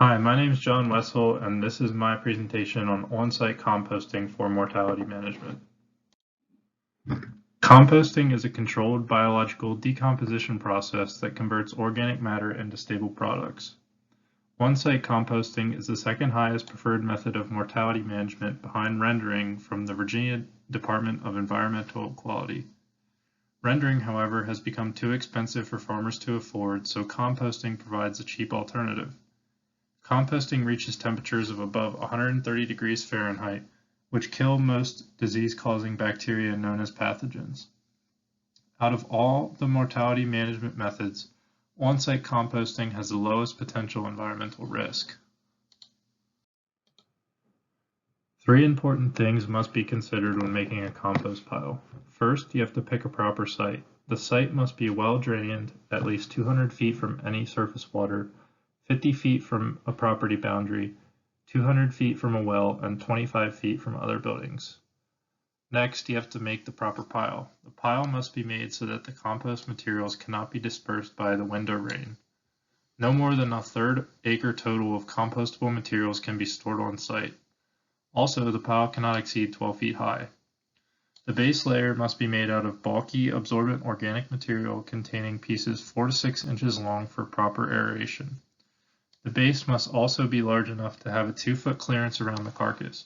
Hi, my name is John Wessel, and this is my presentation on on-site composting for mortality management. Composting is a controlled biological decomposition process that converts organic matter into stable products. On-site composting is the second highest preferred method of mortality management behind rendering from the Virginia Department of Environmental Quality. Rendering, however, has become too expensive for farmers to afford, so composting provides a cheap alternative. Composting reaches temperatures of above 130 degrees Fahrenheit, which kill most disease-causing bacteria known as pathogens. Out of all the mortality management methods, on-site composting has the lowest potential environmental risk. Three important things must be considered when making a compost pile. First, you have to pick a proper site. The site must be well drained, at least 200 feet from any surface water, 50 feet from a property boundary, 200 feet from a well, and 25 feet from other buildings. Next, you have to make the proper pile. The pile must be made so that the compost materials cannot be dispersed by the wind or rain. No more than a third acre total of compostable materials can be stored on site. Also, the pile cannot exceed 12 feet high. The base layer must be made out of bulky, absorbent organic material containing pieces 4 to 6 inches long for proper aeration. The base must also be large enough to have a 2-foot clearance around the carcass.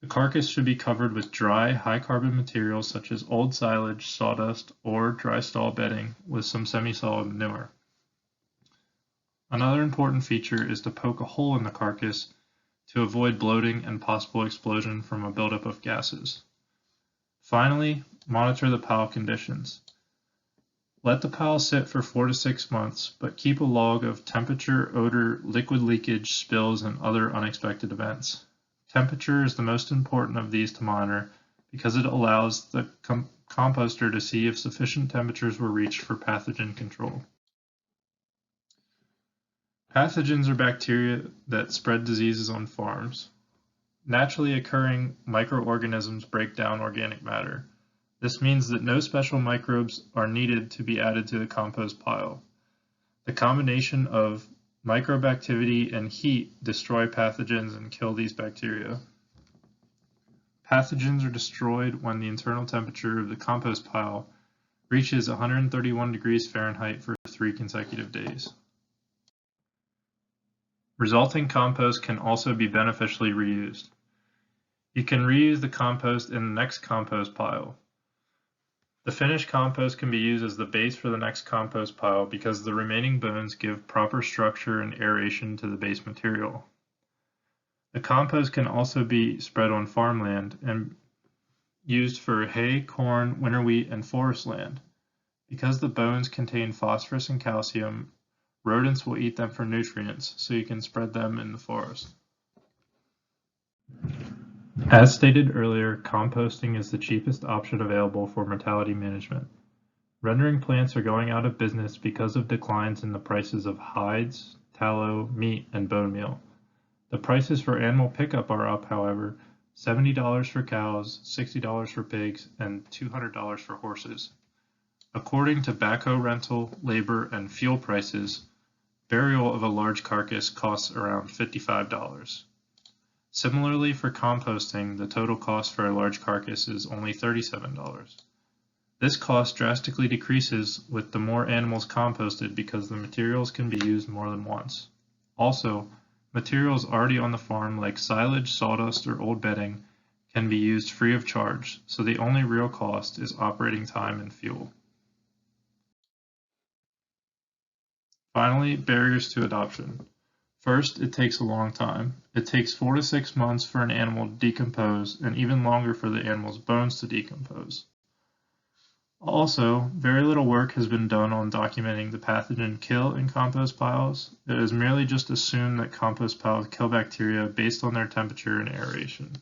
The carcass should be covered with dry, high-carbon materials such as old silage, sawdust, or dry stall bedding with some semi-solid manure. Another important feature is to poke a hole in the carcass to avoid bloating and possible explosion from a buildup of gases. Finally, monitor the pile conditions. Let the pile sit for 4 to 6 months, but keep a log of temperature, odor, liquid leakage, spills, and other unexpected events. Temperature is the most important of these to monitor because it allows the composter to see if sufficient temperatures were reached for pathogen control. Pathogens are bacteria that spread diseases on farms. Naturally occurring microorganisms break down organic matter. This means that no special microbes are needed to be added to the compost pile. The combination of microbe activity and heat destroy pathogens and kill these bacteria. Pathogens are destroyed when the internal temperature of the compost pile reaches 131 degrees Fahrenheit for 3 consecutive days. Resulting compost can also be beneficially reused. You can reuse the compost in the next compost pile. The finished compost can be used as the base for the next compost pile because the remaining bones give proper structure and aeration to the base material. The compost can also be spread on farmland and used for hay, corn, winter wheat, and forest land. Because the bones contain phosphorus and calcium, rodents will eat them for nutrients, so you can spread them in the forest. As stated earlier, composting is the cheapest option available for mortality management. Rendering plants are going out of business because of declines in the prices of hides, tallow, meat, and bone meal. The prices for animal pickup are up, however, $70 for cows, $60 for pigs, and $200 for horses. According to backhoe rental, labor, and fuel prices, burial of a large carcass costs around $55. Similarly, for composting, the total cost for a large carcass is only $37. This cost drastically decreases with the more animals composted because the materials can be used more than once. Also, materials already on the farm like silage, sawdust, or old bedding can be used free of charge, so the only real cost is operating time and fuel. Finally, barriers to adoption. First, it takes a long time. It takes 4 to 6 months for an animal to decompose and even longer for the animal's bones to decompose. Also, very little work has been done on documenting the pathogen kill in compost piles. It is merely just assumed that compost piles kill bacteria based on their temperature and aeration.